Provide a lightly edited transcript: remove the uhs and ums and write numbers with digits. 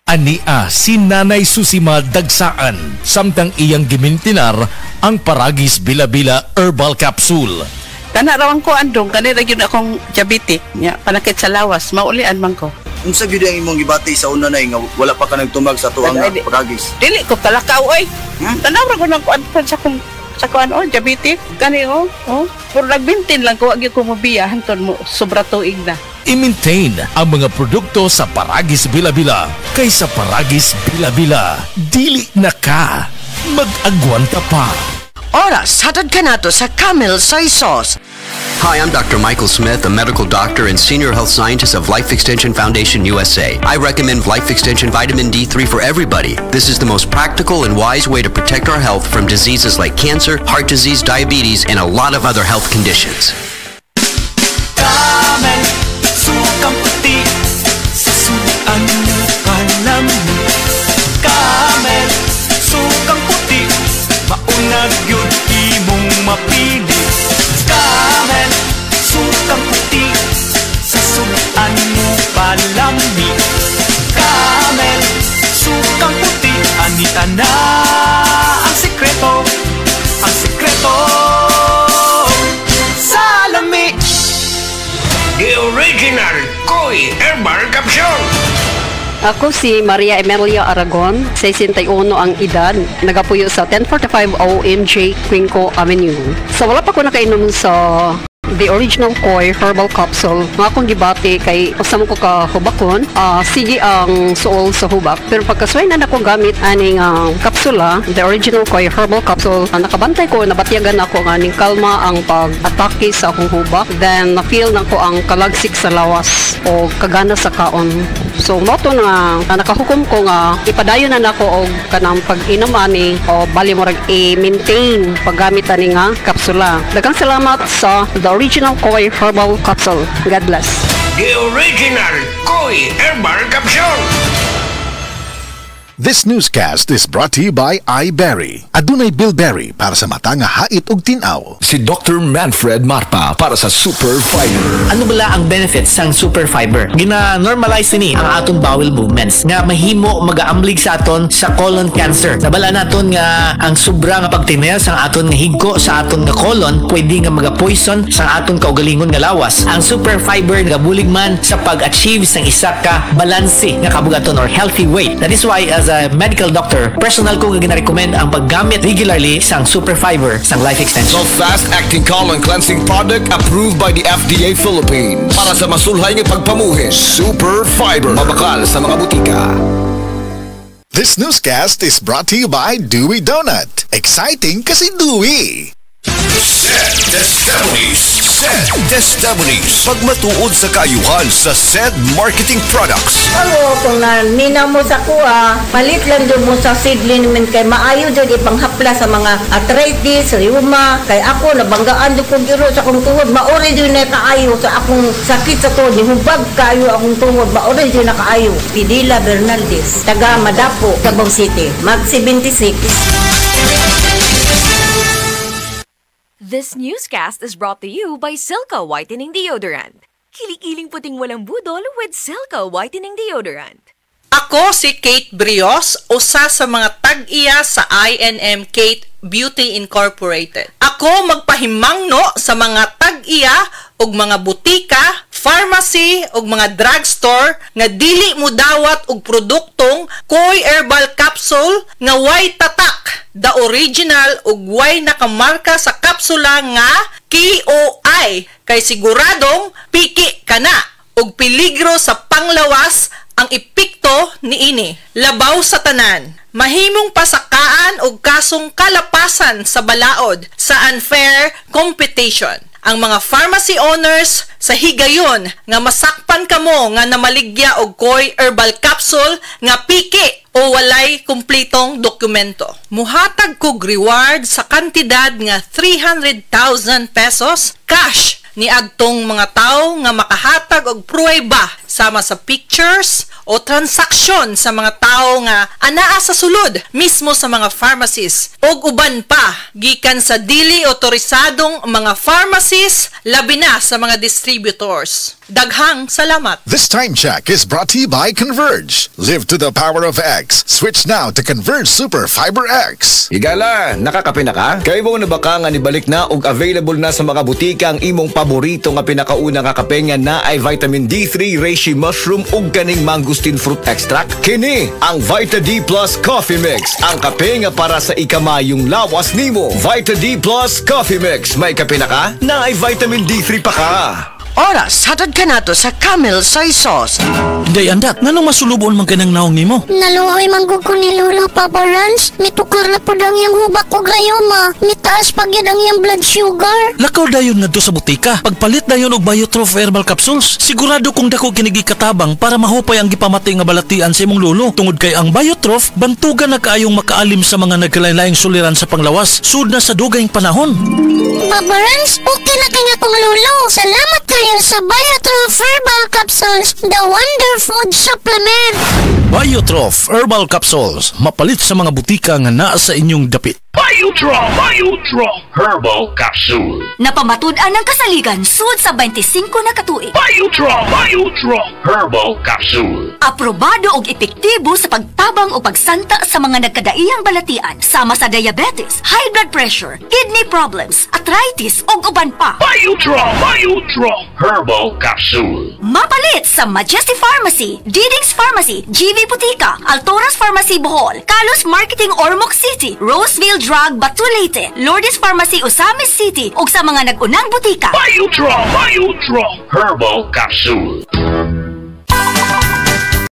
Ania si Nanay Susima Dagsaan samtang iyang gimintinar ang Paragis Bila-Bila Herbal Capsule. Kanarawan ko andong kanira yun akong diabetic nya panakit sa lawas maulian man ko. Unsa gyud ang imong gibati sa una nay nga wala pa ka nagtumag sa tuang Paragis? Dili ko kalakaw oy. Tanaw ra ko nang kuan sa kuan diabetic kani puro nagbintin lang ko agi ko mobiya hanton mo sobra tuig na. I-maintain ang mga produkto sa Paragis Bila-Bila kaysa Paragis Bila-Bila. Dili na ka. Mag-agwanta pa. Oras, hatad ka nato sa Camel Soy Sauce. Hi, I'm Dr. Michael Smith, a medical doctor and senior health scientist of Life Extension Foundation USA. I recommend Life Extension Vitamin D3 for everybody. This is the most practical and wise way to protect our health from diseases like cancer, heart disease, diabetes, and a lot of other health conditions. Camel, sukang puti, sasuan palamig. Camel, sukang puti, maunag yun imong mapili. Camel, sukang puti, sasuan mo palamig. Camel, sukang puti, anita na ang sekreto sa lamig. The original Koi Herbal Capsule. Ako si Maria Emelia Aragon, 61 ang edad, nagapuyo sa 1045 OMJ Quinco Avenue. So wala pa ko nakainom sa the original Koi Herbal Capsule. Nga akong gibati kay usam ko ka hubakon. Sige ang suol sa hubak. Pero pagkasway na ako gamit aning kapsula, the original Koi Herbal Capsule, nakabantay ko, nabatyagan ako nga ning kalma ang pag-atake sa akong hubak. Then na-feel na ko ang kalagsik sa lawas o kagana sa kaon. So moto na nakahukom ko nga ipadayon na nako og kanang pag-inom ani o bali mo rag i-maintain paggamit ani nga kapsula. Daghang salamat sa the original Koi Herbal Capsule. God bless. The original Koi Herbal Capsule. This newscast is brought to you by iBerry. Adunay Bilberry para sa mata nga hait ug tin-aw. Si Dr. Manfred Marpa para sa Super Fiber. Ano bala ang benefits sang Super Fiber? Gina-normalize ni ang aton bowel movements nga mahimo magaamblig sa aton sa colon cancer. Nabala naton nga ang sobra nga pagtinel sang aton nga higko sa aton nga colon pwede nga maga-poison sang aton kaugalingon nga lawas. Ang Super Fiber nagabulig man sa pag-achieve sang isa ka balanse nga kabugaton or healthy weight. That is why as a medical doctor, personal ko nga gina-recommend ang paggamit regularly sang Super Fiber sang Life Extension. So fast-acting colon cleansing product approved by the FDA Philippines para sa masulhay nga pagpamuhi. Super Fiber. Mabakal sa mga butika. This newscast is brought to you by Dewey Donut. Exciting kasi Dewey. Testimonies. Pagmatuod sa kaayuhan sa SED Marketing Products. Ano, kung nina mo sa kuha, palit lang doon mo sa seedling naman kay maayo doon ipanghapla sa mga arthritis, rheuma. Kay ako, nabanggaan doon kong giro sa akong tuhod. Maori doon na kaayo sa akong sakit sa tuhod. Nihubag kaayo akong tuhod. Maori doon na kaayo. Pidila Bernaldez, taga Madapo, Cabao City. Mag 76. This newscast is brought to you by Silca Whitening Deodorant. Kilik-kiling puting walang budol with Silca Whitening Deodorant. Ako si Kate Brios, usa sa mga tag-iya sa INM Kate Beauty Incorporated. Ako magpahimangno sa mga tag-iya og mga butika, pharmacy ug mga drugstore nga dili mo dawat og produktong Koi Herbal Capsule nga way tatak, the original ug way nakamarka sa kapsula nga KOI kay siguradong piki kana ug peligro sa panglawas ang epekto niini. Labaw sa tanan, mahimong pasakaan og kasong kalapasan sa balaod sa unfair competition. Ang mga pharmacy owners sa higayon nga masakpan kamo nga namaligya og Koi Herbal Capsule nga piki o walay kumpletong dokumento. Muhatag kog reward sa kantidad nga 300,000 pesos cash ni adtong mga tawo nga makahatag og pruweba sama sa pictures o transaksyon sa mga tao nga anaa sa sulod mismo sa mga pharmacies ug uban pa gikan sa dili otorisadong mga pharmacies labi na sa mga distributors. Daghang salamat. This time check is brought to you by Converge. Live to the power of X. Switch now to Converge Super Fiber X. Igala, nakakape na ka? Kaya mo na ba ka nga nibalik na ug available na sa mga butika ang imong paborito nga pinakauna nga kape nga na ay vitamin D3, reishi mushroom ug kaning mangosteen fruit extract? Kini ang Vita D Plus Coffee Mix. Ang kape nga para sa ikamayong lawas nimo. Vita D Plus Coffee Mix. May kape na ka? Na ay vitamin D3 pa ka. Oras, hatod ka na to sa Camel Soy Sauce. Day andak, nanong masulubon man kanang naong nimo? Naluoy manggug ko ni Lola Papa Rans. Mitukar na po dang yung hubak ko gayoma. Mitaas pag yan ang yung blood sugar. Lakaw dayon nga do sa butika. Pagpalit dayon og Biotrof Herbal Capsules. Sigurado kung dako kinigi katabang para mahupay ang gipamati nga balatian sa imong lolo. Tungod kay ang Biotrof, bantugan na kaayong makaalim sa mga nagkalain-laing suliran sa panglawas. Sud na sa dugayng panahon. Papa Rans, okay na kanya kong lolo. Salamat kayo sa Biotrof Herbal Capsules, the Wonder Food Supplement. Biotrof Herbal Capsules, mapalit sa mga butika nga naa sa inyong dapit. Biotrof Herbal Capsule. Napamatud-an ang kasaligan sud sa 25 na katuig. Biotrof Herbal Capsule. Aprobado og epektibo sa pagtabang o pagsanta sa mga nagkadaiyang balatian sama sa diabetes, high blood pressure, kidney problems, arthritis ug uban pa. Biotrof Herbal Capsule. Mapalit sa Majesty Pharmacy, Diding's Pharmacy, GV Butika, Altoras Pharmacy Bohol, Kalos Marketing Ormoc City, Roseville Drug Batulete, Lourdes Pharmacy Osamis City ug sa mga nag-unang butika. Biotrof Herbal Capsule.